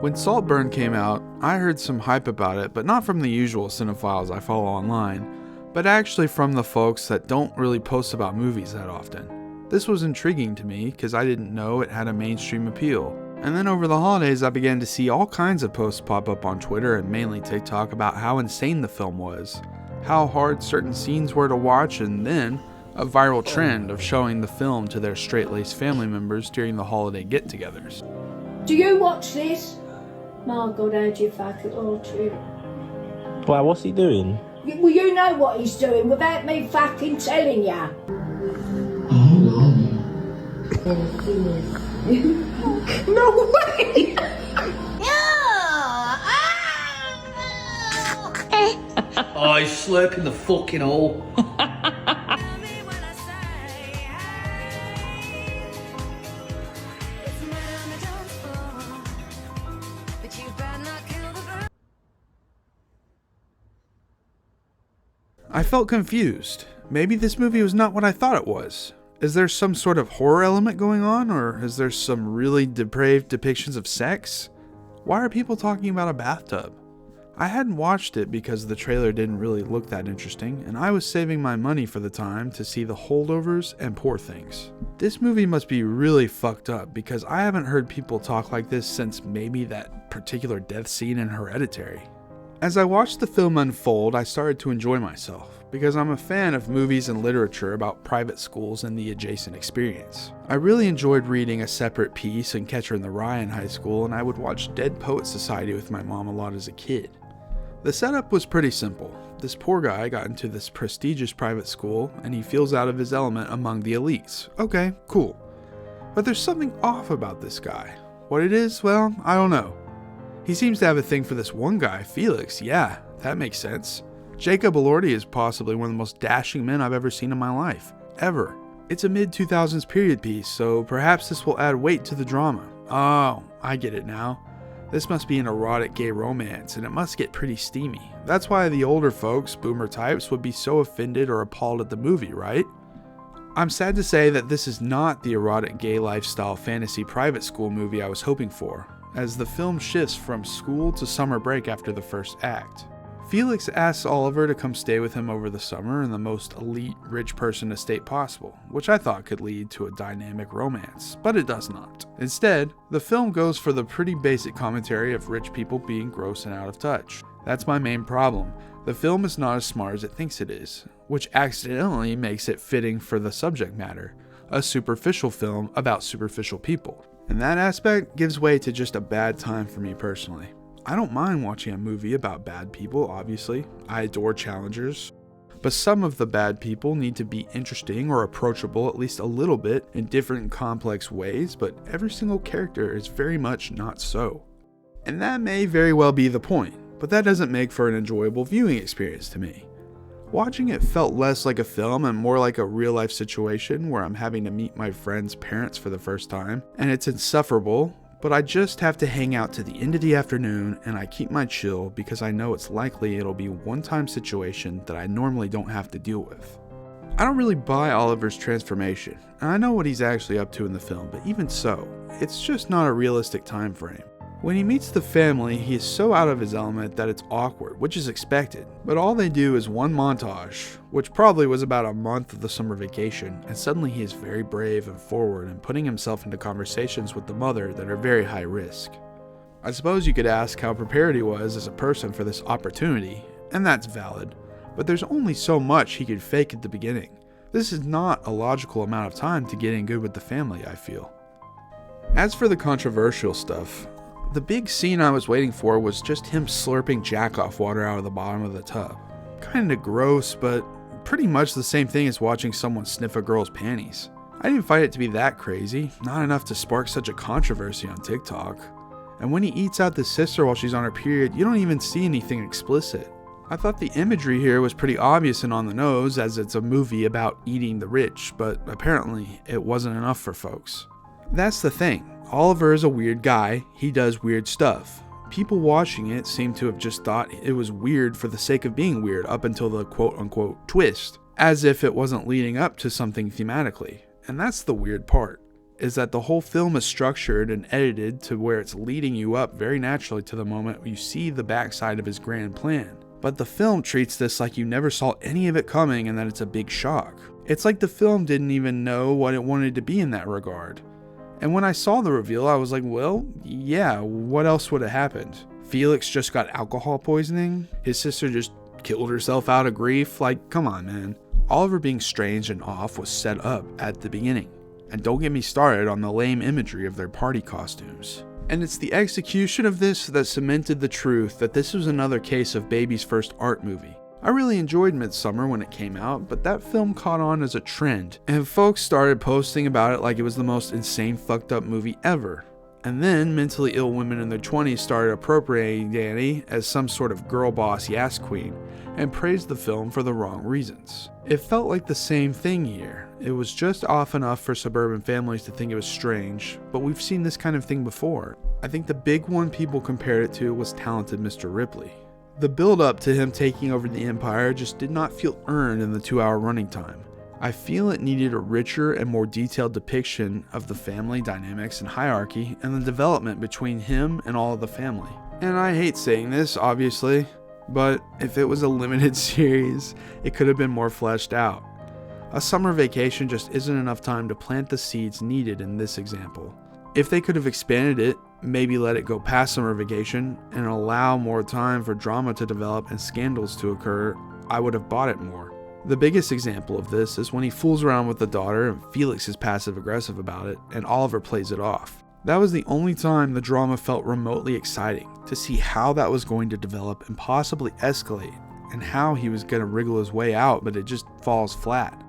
When Saltburn came out, I heard some hype about it, but not from the usual cinephiles I follow online, but actually from the folks that don't really post about movies that often. This was intriguing to me because I didn't know it had a mainstream appeal. And then over the holidays, I began to see all kinds of posts pop up on Twitter and mainly TikTok about how insane the film was, how hard certain scenes were to watch, and then a viral trend of showing the film to their straight-laced family members during the holiday get-togethers. Do you watch this? My God, how'd you fuck it all too? Why, what's he doing? Well, you know what he's doing without me fucking telling ya. No way! Oh, he's slurping the fucking hole. I felt confused. Maybe this movie was not what I thought it was. Is there some sort of horror element going on, or is there some really depraved depictions of sex? Why are people talking about a bathtub? I hadn't watched it because the trailer didn't really look that interesting, and I was saving my money for the time to see The Holdovers and Poor Things. This movie must be really fucked up because I haven't heard people talk like this since maybe that particular death scene in Hereditary. As I watched the film unfold, I started to enjoy myself, because I'm a fan of movies and literature about private schools and the adjacent experience. I really enjoyed reading A Separate Piece and Catcher in the Rye in high school, and I would watch Dead Poets Society with my mom a lot as a kid. The setup was pretty simple. This poor guy got into this prestigious private school, and he feels out of his element among the elites. Okay, cool. But there's something off about this guy. What it is, well, I don't know. He seems to have a thing for this one guy, Felix. Yeah, that makes sense. Jacob Elordi is possibly one of the most dashing men I've ever seen in my life. Ever. It's a mid-2000s period piece, so perhaps this will add weight to the drama. Oh, I get it now. This must be an erotic gay romance, and it must get pretty steamy. That's why the older folks, boomer types, would be so offended or appalled at the movie, right? I'm sad to say that this is not the erotic gay lifestyle fantasy private school movie I was hoping for, as the film shifts from school to summer break after the first act. Felix asks Oliver to come stay with him over the summer in the most elite rich person estate possible, which I thought could lead to a dynamic romance, but it does not. Instead, the film goes for the pretty basic commentary of rich people being gross and out of touch. That's my main problem. The film is not as smart as it thinks it is, which accidentally makes it fitting for the subject matter, a superficial film about superficial people. And that aspect gives way to just a bad time for me personally. I don't mind watching a movie about bad people, obviously. I adore challengers. But some of the bad people need to be interesting or approachable at least a little bit in different complex ways, but every single character is very much not so. And that may very well be the point, but that doesn't make for an enjoyable viewing experience to me. Watching it felt less like a film and more like a real-life situation where I'm having to meet my friend's parents for the first time, and it's insufferable, but I just have to hang out to the end of the afternoon and I keep my chill because I know it's likely it'll be a one-time situation that I normally don't have to deal with. I don't really buy Oliver's transformation, and I know what he's actually up to in the film, but even so, it's just not a realistic time frame. When he meets the family, he is so out of his element that it's awkward, which is expected. But all they do is one montage, which probably was about a month of the summer vacation, and suddenly he is very brave and forward and putting himself into conversations with the mother that are very high risk. I suppose you could ask how prepared he was as a person for this opportunity, and that's valid, but there's only so much he could fake at the beginning. This is not a logical amount of time to get in good with the family, I feel. As for the controversial stuff, the big scene I was waiting for was just him slurping jack-off water out of the bottom of the tub. Kinda gross, but pretty much the same thing as watching someone sniff a girl's panties. I didn't find it to be that crazy, not enough to spark such a controversy on TikTok. And when he eats out the sister while she's on her period, you don't even see anything explicit. I thought the imagery here was pretty obvious and on the nose, as it's a movie about eating the rich, but apparently it wasn't enough for folks. That's the thing. Oliver is a weird guy, he does weird stuff. People watching it seem to have just thought it was weird for the sake of being weird up until the quote-unquote twist, as if it wasn't leading up to something thematically, and that's the weird part. is that the whole film is structured and edited to where it's leading you up very naturally to the moment you see the backside of his grand plan. But the film treats this like you never saw any of it coming and that it's a big shock. It's like the film didn't even know what it wanted to be in that regard. And when I saw the reveal, I was like, well, yeah, what else would have happened? Felix just got alcohol poisoning? His sister just killed herself out of grief? Like, come on, man. Oliver being strange and off was set up at the beginning. And don't get me started on the lame imagery of their party costumes. And it's the execution of this that cemented the truth that this was another case of baby's first art movie. I really enjoyed Midsummer when it came out, but that film caught on as a trend, and folks started posting about it like it was the most insane fucked up movie ever. And then mentally ill women in their 20s started appropriating Danny as some sort of girl boss Yas queen, and praised the film for the wrong reasons. It felt like the same thing here. It was just off enough for suburban families to think it was strange, but we've seen this kind of thing before. I think the big one people compared it to was Talented Mr. Ripley. The build up to him taking over the empire just did not feel earned in the 2-hour running time. I feel it needed a richer and more detailed depiction of the family dynamics and hierarchy and the development between him and all of the family. And I hate saying this, obviously, but if it was a limited series, it could have been more fleshed out. A summer vacation just isn't enough time to plant the seeds needed in this example. If they could have expanded it, maybe let it go past summer vacation and allow more time for drama to develop and scandals to occur, I would have bought it more. The biggest example of this is when he fools around with the daughter and Felix is passive aggressive about it and Oliver plays it off. That was the only time the drama felt remotely exciting, to see how that was going to develop and possibly escalate, and how he was going to wriggle his way out, but it just falls flat.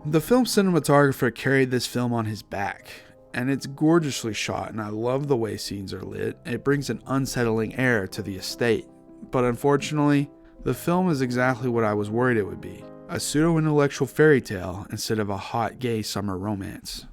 The film cinematographer carried this film on his back, and it's gorgeously shot, and I love the way scenes are lit. It brings an unsettling air to the estate, but unfortunately, the film is exactly what I was worried it would be, a pseudo-intellectual fairy tale instead of a hot gay summer romance.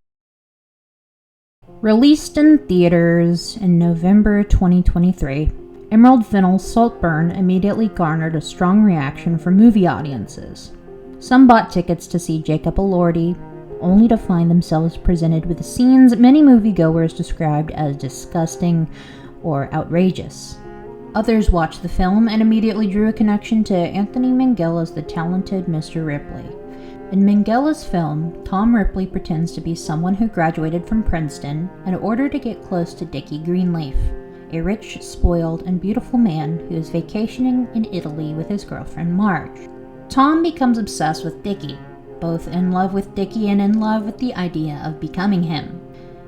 Released in theaters in November 2023, Emerald Fennell's Saltburn immediately garnered a strong reaction from movie audiences. Some bought tickets to see Jacob Elordi, only to find themselves presented with scenes many moviegoers described as disgusting or outrageous. Others watched the film and immediately drew a connection to Anthony Minghella's The Talented Mr. Ripley. In Minghella's film, Tom Ripley pretends to be someone who graduated from Princeton in order to get close to Dickie Greenleaf, a rich, spoiled, and beautiful man who is vacationing in Italy with his girlfriend Marge. Tom becomes obsessed with Dickie, both in love with Dickie and in love with the idea of becoming him.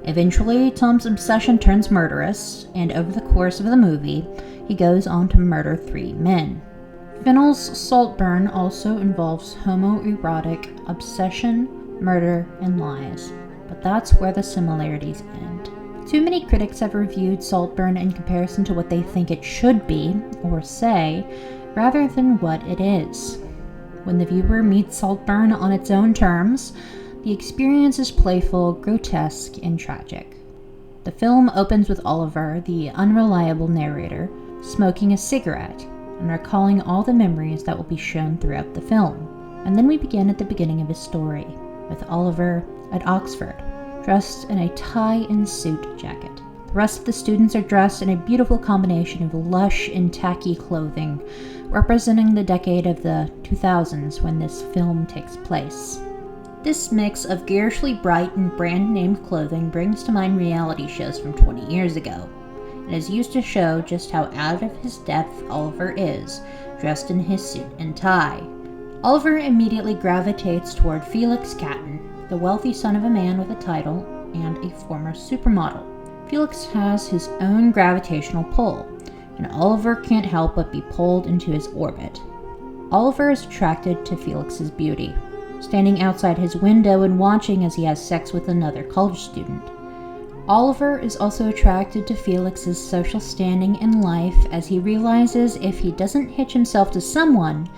Eventually, Tom's obsession turns murderous, and over the course of the movie, he goes on to murder 3 men. Fennell's Saltburn also involves homoerotic obsession, murder, and lies, but that's where the similarities end. Too many critics have reviewed Saltburn in comparison to what they think it should be, or say, rather than what it is. When the viewer meets Saltburn on its own terms, the experience is playful, grotesque, and tragic. The film opens with Oliver, the unreliable narrator, smoking a cigarette and recalling all the memories that will be shown throughout the film. And then we begin at the beginning of his story, with Oliver at Oxford, dressed in a tie and suit jacket. The rest of the students are dressed in a beautiful combination of lush and tacky clothing, representing the decade of the 2000s when this film takes place. This mix of garishly bright and brand-named clothing brings to mind reality shows from 20 years ago, and is used to show just how out of his depth Oliver is, dressed in his suit and tie. Oliver immediately gravitates toward Felix Catton, the wealthy son of a man with a title and a former supermodel. Felix has his own gravitational pull, and Oliver can't help but be pulled into his orbit. Oliver is attracted to Felix's beauty, standing outside his window and watching as he has sex with another college student. Oliver is also attracted to Felix's social standing in life as he realizes if he doesn't hitch himself to someone,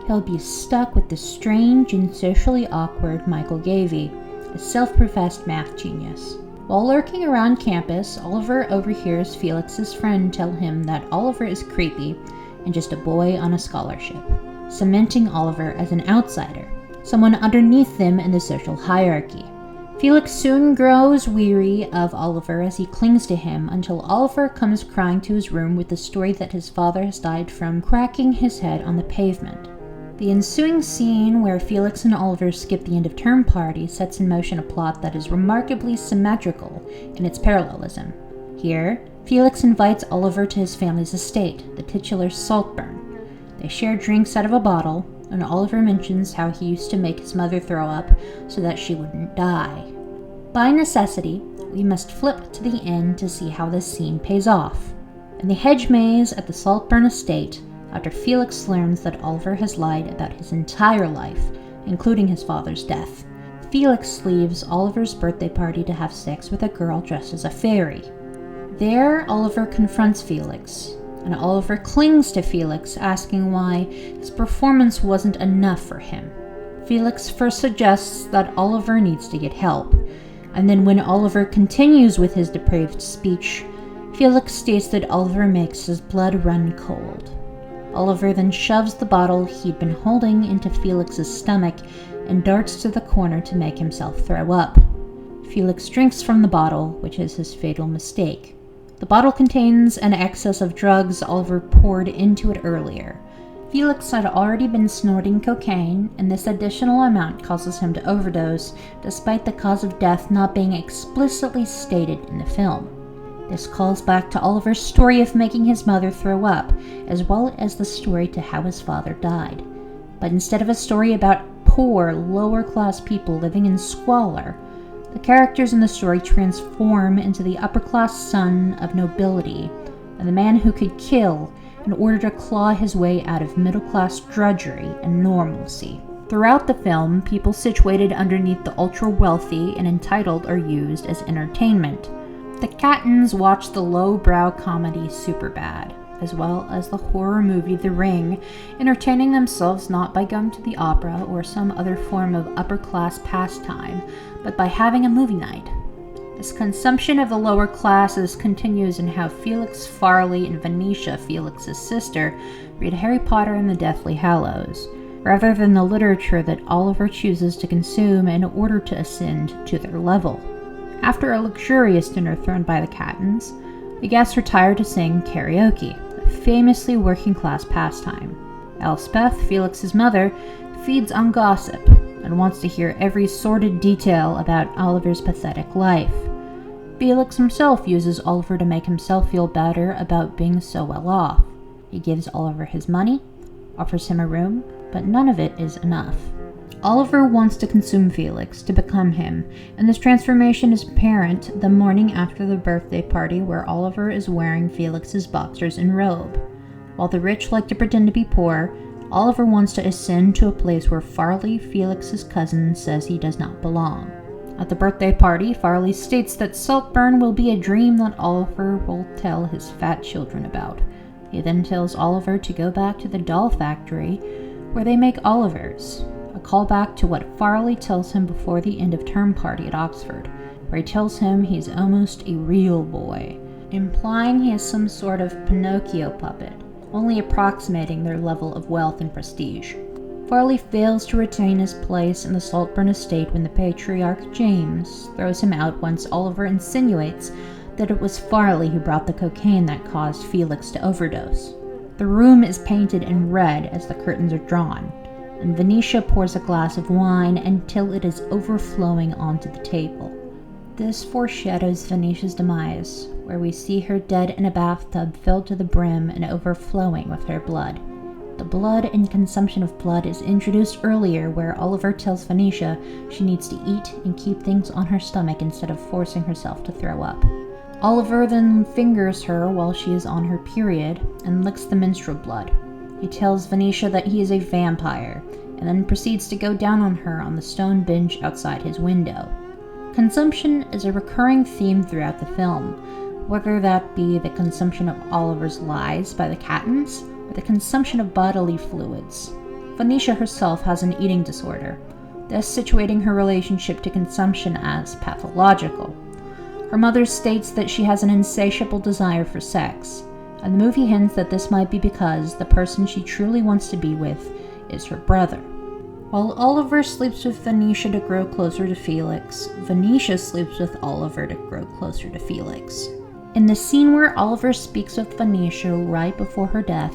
he'll be stuck with the strange and socially awkward Michael Gavey, a self-professed math genius. While lurking around campus, Oliver overhears Felix's friend tell him that Oliver is creepy and just a boy on a scholarship, cementing Oliver as an outsider, someone underneath them in the social hierarchy. Felix soon grows weary of Oliver as he clings to him until Oliver comes crying to his room with the story that his father has died from cracking his head on the pavement. The ensuing scene where Felix and Oliver skip the end-of-term party sets in motion a plot that is remarkably symmetrical in its parallelism. Here, Felix invites Oliver to his family's estate, the titular Saltburn. They share drinks out of a bottle, and Oliver mentions how he used to make his mother throw up so that she wouldn't die. By necessity, we must flip to the end to see how this scene pays off. In the hedge maze at the Saltburn estate, after Felix learns that Oliver has lied about his entire life, including his father's death, Felix leaves Oliver's birthday party to have sex with a girl dressed as a fairy. There, Oliver confronts Felix, and Oliver clings to Felix, asking why his performance wasn't enough for him. Felix first suggests that Oliver needs to get help, and then when Oliver continues with his depraved speech, Felix states that Oliver makes his blood run cold. Oliver then shoves the bottle he'd been holding into Felix's stomach and darts to the corner to make himself throw up. Felix drinks from the bottle, which is his fatal mistake. The bottle contains an excess of drugs Oliver poured into it earlier. Felix had already been snorting cocaine, and this additional amount causes him to overdose, despite the cause of death not being explicitly stated in the film. This calls back to Oliver's story of making his mother throw up, as well as the story to how his father died. But instead of a story about poor, lower-class people living in squalor, the characters in the story transform into the upper-class son of nobility, and the man who could kill in order to claw his way out of middle-class drudgery and normalcy. Throughout the film, people situated underneath the ultra-wealthy and entitled are used as entertainment. The Cattons watch the low-brow comedy Superbad, as well as the horror movie The Ring, entertaining themselves not by going to the opera or some other form of upper-class pastime, but by having a movie night. This consumption of the lower classes continues in how Felix Farley and Venetia, Felix's sister, read Harry Potter and the Deathly Hallows, rather than the literature that Oliver chooses to consume in order to ascend to their level. After a luxurious dinner thrown by the Cattons, the guests retire to sing karaoke, a famously working-class pastime. Elspeth, Felix's mother, feeds on gossip and wants to hear every sordid detail about Oliver's pathetic life. Felix himself uses Oliver to make himself feel better about being so well off. He gives Oliver his money, offers him a room, but none of it is enough. Oliver wants to consume Felix, to become him, and this transformation is apparent the morning after the birthday party where Oliver is wearing Felix's boxers and robe. While the rich like to pretend to be poor, Oliver wants to ascend to a place where Farley, Felix's cousin, says he does not belong. At the birthday party, Farley states that Saltburn will be a dream that Oliver will tell his fat children about. He then tells Oliver to go back to the doll factory where they make Olivers, a callback to what Farley tells him before the end-of-term party at Oxford, where he tells him he's almost a real boy, implying he is some sort of Pinocchio puppet, only approximating their level of wealth and prestige. Farley fails to retain his place in the Saltburn estate when the patriarch James throws him out once Oliver insinuates that it was Farley who brought the cocaine that caused Felix to overdose. The room is painted in red as the curtains are drawn, and Venetia pours a glass of wine until it is overflowing onto the table. This foreshadows Venetia's demise, where we see her dead in a bathtub filled to the brim and overflowing with her blood. The blood and consumption of blood is introduced earlier, where Oliver tells Venetia she needs to eat and keep things on her stomach instead of forcing herself to throw up. Oliver then fingers her while she is on her period and licks the menstrual blood. He tells Venetia that he is a vampire, and then proceeds to go down on her on the stone bench outside his window. Consumption is a recurring theme throughout the film, whether that be the consumption of Oliver's lies by the Cattons, or the consumption of bodily fluids. Venetia herself has an eating disorder, thus situating her relationship to consumption as pathological. Her mother states that she has an insatiable desire for sex, and the movie hints that this might be because the person she truly wants to be with is her brother. While Oliver sleeps with Venetia to grow closer to Felix, Venetia sleeps with Oliver to grow closer to Felix. In the scene where Oliver speaks with Venetia right before her death,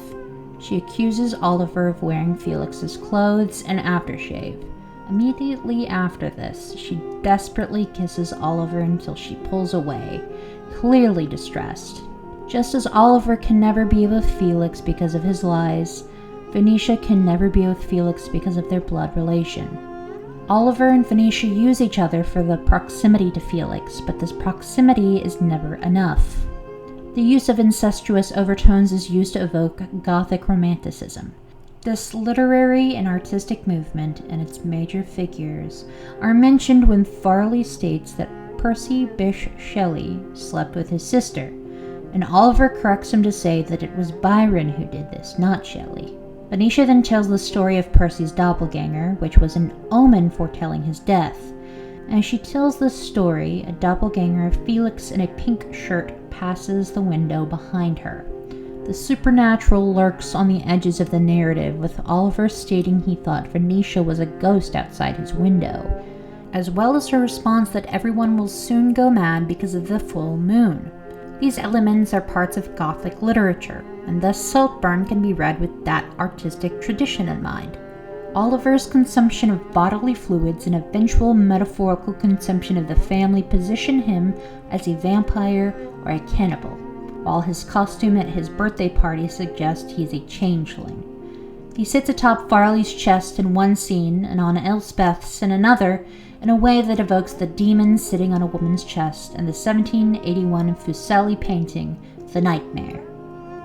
she accuses Oliver of wearing Felix's clothes and aftershave. Immediately after this, she desperately kisses Oliver until she pulls away, clearly distressed. Just as Oliver can never be with Felix because of his lies, Venetia can never be with Felix because of their blood relation. Oliver and Venetia use each other for the proximity to Felix, but this proximity is never enough. The use of incestuous overtones is used to evoke Gothic romanticism. This literary and artistic movement and its major figures are mentioned when Farley states that Percy Bysshe Shelley slept with his sister, and Oliver corrects him to say that it was Byron who did this, not Shelley. Venetia then tells the story of Percy's doppelganger, which was an omen foretelling his death. As she tells this story, a doppelganger of Felix in a pink shirt passes the window behind her. The supernatural lurks on the edges of the narrative, with Oliver stating he thought Venetia was a ghost outside his window, as well as her response that everyone will soon go mad because of the full moon. These elements are parts of Gothic literature, and thus Saltburn can be read with that artistic tradition in mind. Oliver's consumption of bodily fluids and eventual metaphorical consumption of the family position him as a vampire or a cannibal, while his costume at his birthday party suggests he is a changeling. He sits atop Farley's chest in one scene and on Elspeth's in another, in a way that evokes the demon sitting on a woman's chest and the 1781 Fuseli painting, The Nightmare.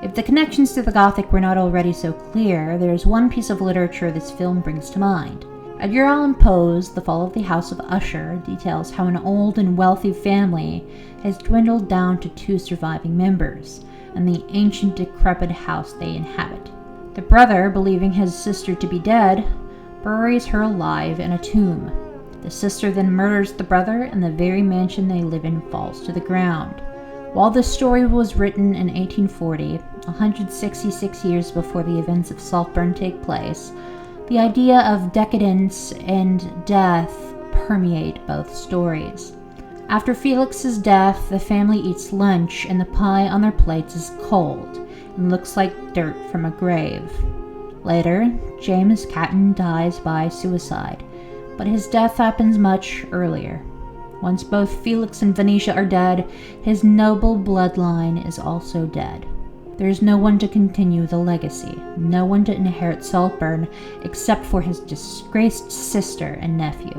If the connections to the Gothic were not already so clear, there is one piece of literature this film brings to mind. Edgar Allan Poe's The Fall of the House of Usher details how an old and wealthy family has dwindled down to 2 surviving members, and the ancient decrepit house they inhabit. The brother, believing his sister to be dead, buries her alive in a tomb. The sister then murders the brother, and the very mansion they live in falls to the ground. While this story was written in 1840, 166 years before the events of Saltburn take place, the idea of decadence and death permeate both stories. After Felix's death, the family eats lunch, and the pie on their plates is cold and looks like dirt from a grave. Later, James Catton dies by suicide, but his death happens much earlier. Once both Felix and Venetia are dead, his noble bloodline is also dead. There is no one to continue the legacy, no one to inherit Saltburn except for his disgraced sister and nephew.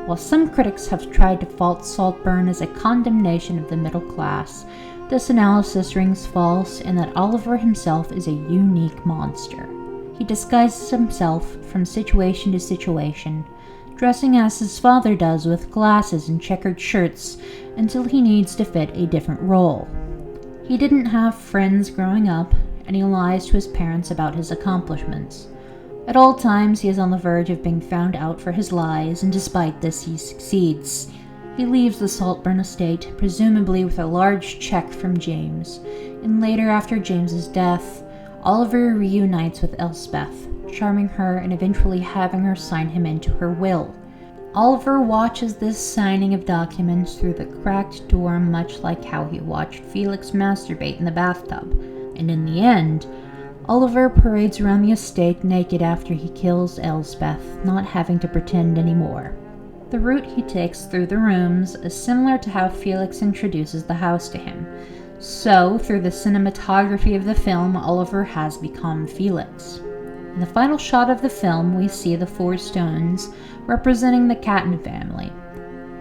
While some critics have tried to fault Saltburn as a condemnation of the middle class, this analysis rings false in that Oliver himself is a unique monster. He disguises himself from situation to situation, dressing as his father does with glasses and checkered shirts until he needs to fit a different role. He didn't have friends growing up, and he lies to his parents about his accomplishments. At all times, he is on the verge of being found out for his lies, and despite this, he succeeds. He leaves the Saltburn estate, presumably with a large check from James, and later, after James's death, Oliver reunites with Elspeth, charming her and eventually having her sign him into her will. Oliver watches this signing of documents through the cracked door, much like how he watched Felix masturbate in the bathtub, and in the end, Oliver parades around the estate naked after he kills Elspeth, not having to pretend anymore. The route he takes through the rooms is similar to how Felix introduces the house to him. So, through the cinematography of the film, Oliver has become Felix. In the final shot of the film, we see the 4 stones representing the Catton family.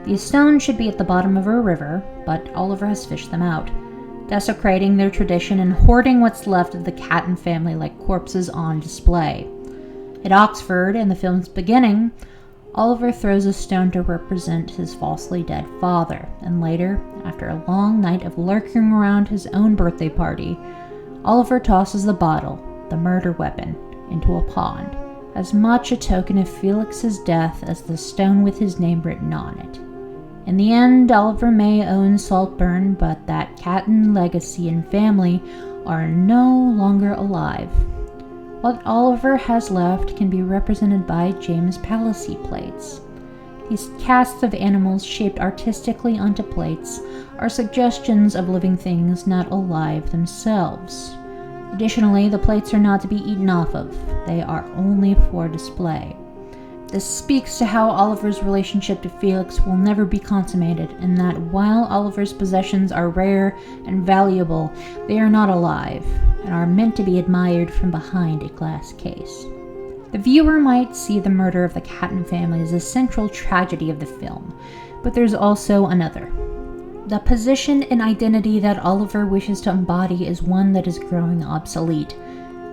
These stones should be at the bottom of a river, but Oliver has fished them out, desecrating their tradition and hoarding what's left of the Catton family like corpses on display. At Oxford, in the film's beginning, Oliver throws a stone to represent his falsely dead father, and later, after a long night of lurking around his own birthday party, Oliver tosses the bottle, the murder weapon, into a pond, as much a token of Felix's death as the stone with his name written on it. In the end, Oliver may own Saltburn, but that Catton legacy and family are no longer alive. What Oliver has left can be represented by James Palissy plates. These casts of animals shaped artistically onto plates are suggestions of living things not alive themselves. Additionally, the plates are not to be eaten off of, they are only for display. This speaks to how Oliver's relationship to Felix will never be consummated, and that while Oliver's possessions are rare and valuable, they are not alive, and are meant to be admired from behind a glass case. The viewer might see the murder of the Catton family as a central tragedy of the film, but there's also another. The position and identity that Oliver wishes to embody is one that is growing obsolete.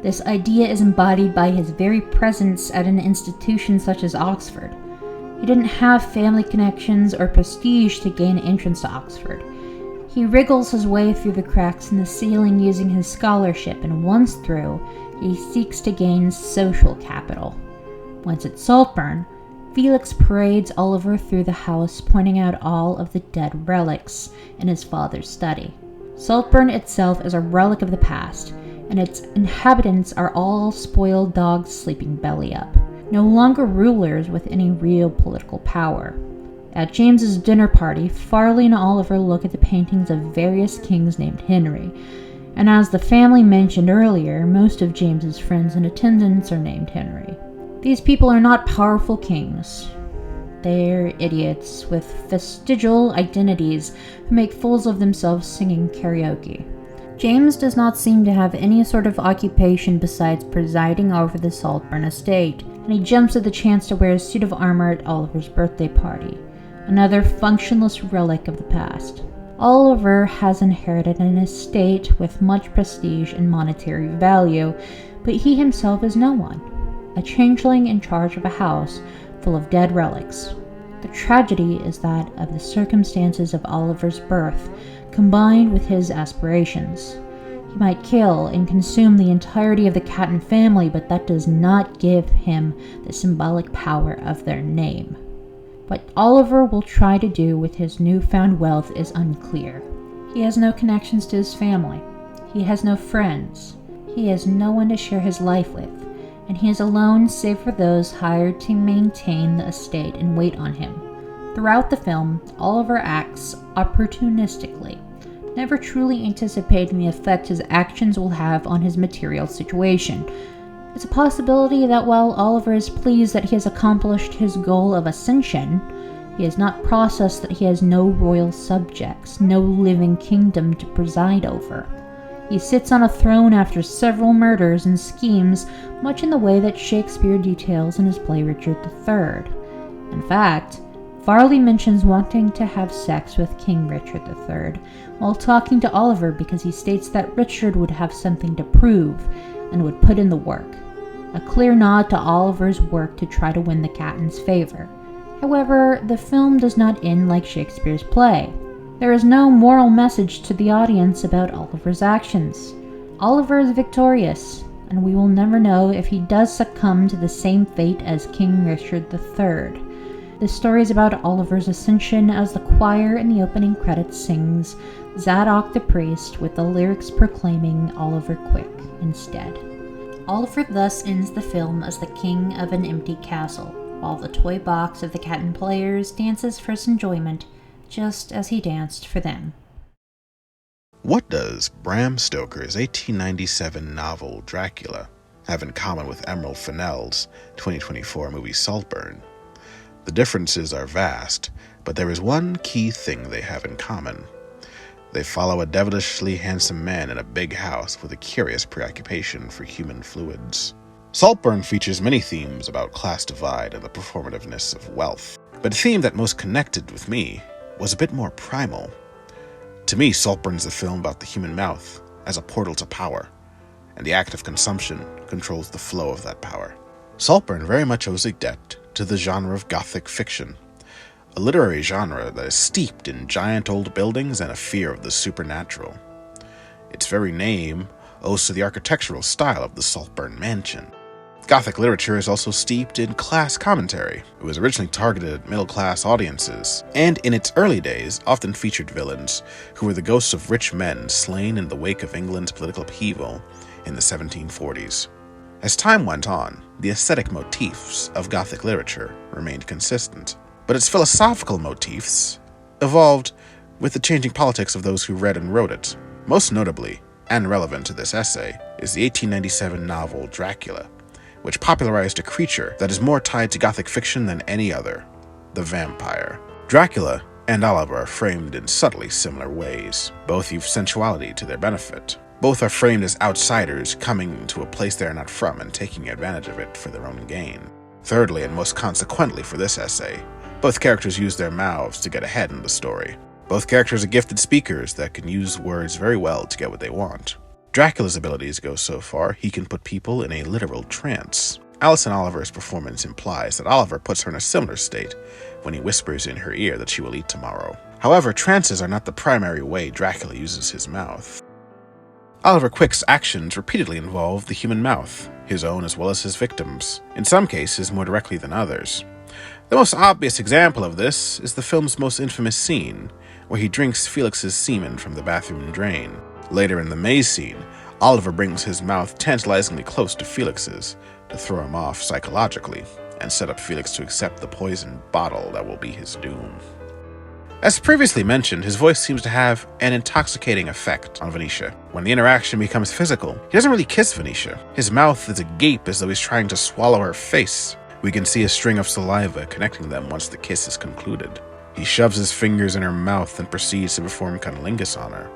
This idea is embodied by his very presence at an institution such as Oxford. He didn't have family connections or prestige to gain entrance to Oxford. He wriggles his way through the cracks in the ceiling using his scholarship, and once through, he seeks to gain social capital. Once at Saltburn, Felix parades Oliver through the house, pointing out all of the dead relics in his father's study. Saltburn itself is a relic of the past, and its inhabitants are all spoiled dogs sleeping belly up, no longer rulers with any real political power. At James's dinner party, Farley and Oliver look at the paintings of various kings named Henry, and as the family mentioned earlier, most of James's friends in attendance are named Henry. These people are not powerful kings. They're idiots with vestigial identities who make fools of themselves singing karaoke. James does not seem to have any sort of occupation besides presiding over the Saltburn estate, and he jumps at the chance to wear a suit of armor at Oliver's birthday party, another functionless relic of the past. Oliver has inherited an estate with much prestige and monetary value, but he himself is no one, a changeling in charge of a house full of dead relics. The tragedy is that of the circumstances of Oliver's birth, combined with his aspirations. He might kill and consume the entirety of the Catton family, but that does not give him the symbolic power of their name. What Oliver will try to do with his newfound wealth is unclear. He has no connections to his family. He has no friends. He has no one to share his life with, and he is alone save for those hired to maintain the estate and wait on him. Throughout the film, Oliver acts opportunistically, never truly anticipating the effect his actions will have on his material situation. It's a possibility that while Oliver is pleased that he has accomplished his goal of ascension, he has not processed that he has no royal subjects, no living kingdom to preside over. He sits on a throne after several murders and schemes, much in the way that Shakespeare details in his play Richard III. In fact, Farley mentions wanting to have sex with King Richard III while talking to Oliver because he states that Richard would have something to prove and would put in the work. A clear nod to Oliver's work to try to win the Catton's favor. However, the film does not end like Shakespeare's play. There is no moral message to the audience about Oliver's actions. Oliver is victorious, and we will never know if he does succumb to the same fate as King Richard III. This story is about Oliver's ascension as the choir in the opening credits sings Zadok the priest with the lyrics proclaiming Oliver Quick instead. Oliver thus ends the film as the king of an empty castle, while the toy box of the Catton players dances for his enjoyment just as he danced for them. What does Bram Stoker's 1897 novel Dracula have in common with Emerald Fennell's 2024 movie Saltburn? The differences are vast, but there is one key thing they have in common. They follow a devilishly handsome man in a big house with a curious preoccupation for human fluids. Saltburn features many themes about class divide and the performativeness of wealth, but the theme that most connected with me was a bit more primal. To me, Saltburn is a film about the human mouth as a portal to power, and the act of consumption controls the flow of that power. Saltburn very much owes a debt to the genre of Gothic fiction, a literary genre that is steeped in giant old buildings and a fear of the supernatural. Its very name owes to the architectural style of the Saltburn mansion. Gothic literature is also steeped in class commentary. It was originally targeted at middle-class audiences, and in its early days often featured villains who were the ghosts of rich men slain in the wake of England's political upheaval in the 1740s. As time went on, the aesthetic motifs of Gothic literature remained consistent, but its philosophical motifs evolved with the changing politics of those who read and wrote it. Most notably, and relevant to this essay, is the 1897 novel Dracula, which popularized a creature that is more tied to Gothic fiction than any other, the vampire. Dracula and Oliver are framed in subtly similar ways. Both use sensuality to their benefit. Both are framed as outsiders coming to a place they are not from and taking advantage of it for their own gain. Thirdly, and most consequently for this essay, both characters use their mouths to get ahead in the story. Both characters are gifted speakers that can use words very well to get what they want. Dracula's abilities go so far, he can put people in a literal trance. Alison Oliver's performance implies that Oliver puts her in a similar state when he whispers in her ear that she will eat tomorrow. However, trances are not the primary way Dracula uses his mouth. Oliver Quick's actions repeatedly involve the human mouth, his own as well as his victims', in some cases more directly than others. The most obvious example of this is the film's most infamous scene, where he drinks Felix's semen from the bathroom drain. Later in the maze scene, Oliver brings his mouth tantalizingly close to Felix's to throw him off psychologically and set up Felix to accept the poisoned bottle that will be his doom. As previously mentioned, his voice seems to have an intoxicating effect on Venetia. When the interaction becomes physical, he doesn't really kiss Venetia. His mouth is agape as though he's trying to swallow her face. We can see a string of saliva connecting them once the kiss is concluded. He shoves his fingers in her mouth and proceeds to perform cunnilingus on her.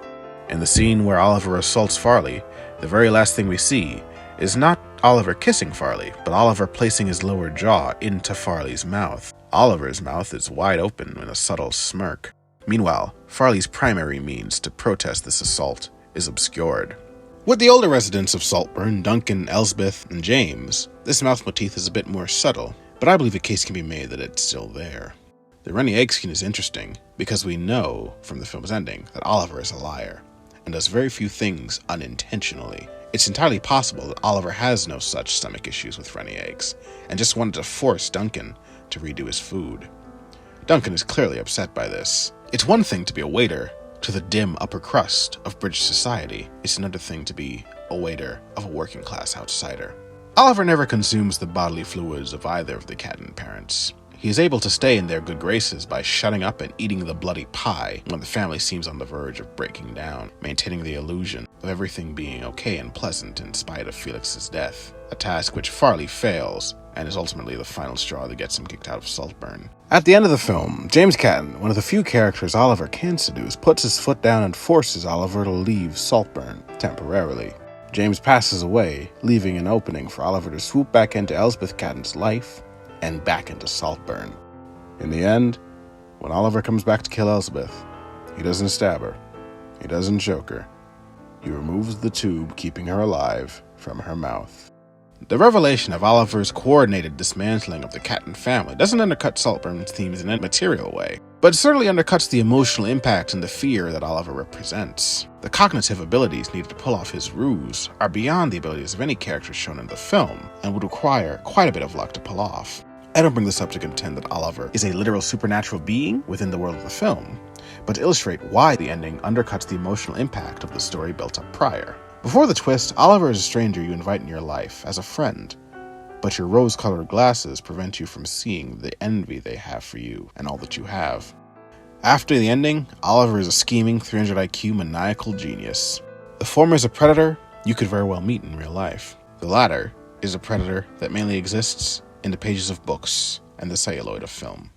In the scene where Oliver assaults Farley, the very last thing we see is not Oliver kissing Farley, but Oliver placing his lower jaw into Farley's mouth. Oliver's mouth is wide open in a subtle smirk. Meanwhile, Farley's primary means to protest this assault is obscured. With the older residents of Saltburn, Duncan, Elsbeth, and James, this mouth motif is a bit more subtle, but I believe a case can be made that it's still there. The runny egg scene is interesting because we know from the film's ending that Oliver is a liar and does very few things unintentionally. It's entirely possible that Oliver has no such stomach issues with runny eggs and just wanted to force Duncan to redo his food. Duncan is clearly upset by this. It's one thing to be a waiter to the dim upper crust of British society. It's another thing to be a waiter of a working class outsider. Oliver never consumes the bodily fluids of either of the Catton parents. He is able to stay in their good graces by shutting up and eating the bloody pie when the family seems on the verge of breaking down, maintaining the illusion of everything being okay and pleasant in spite of Felix's death, a task which Farley fails and is ultimately the final straw that gets him kicked out of Saltburn. At the end of the film, James Catton, one of the few characters Oliver can seduce, puts his foot down and forces Oliver to leave Saltburn temporarily. James passes away, leaving an opening for Oliver to swoop back into Elsbeth Catton's life and back into Saltburn. In the end, when Oliver comes back to kill Elsbeth, he doesn't stab her, he doesn't choke her, he removes the tube keeping her alive from her mouth. The revelation of Oliver's coordinated dismantling of the Catton family doesn't undercut Saltburn's themes in a material way, but it certainly undercuts the emotional impact and the fear that Oliver represents. The cognitive abilities needed to pull off his ruse are beyond the abilities of any character shown in the film, and would require quite a bit of luck to pull off. I don't bring this up to contend that Oliver is a literal supernatural being within the world of the film, but to illustrate why the ending undercuts the emotional impact of the story built up prior. Before the twist, Oliver is a stranger you invite in your life as a friend, but your rose-colored glasses prevent you from seeing the envy they have for you and all that you have. After the ending, Oliver is a scheming 300 IQ maniacal genius. The former is a predator you could very well meet in real life. The latter is a predator that mainly exists in the pages of books and the celluloid of film.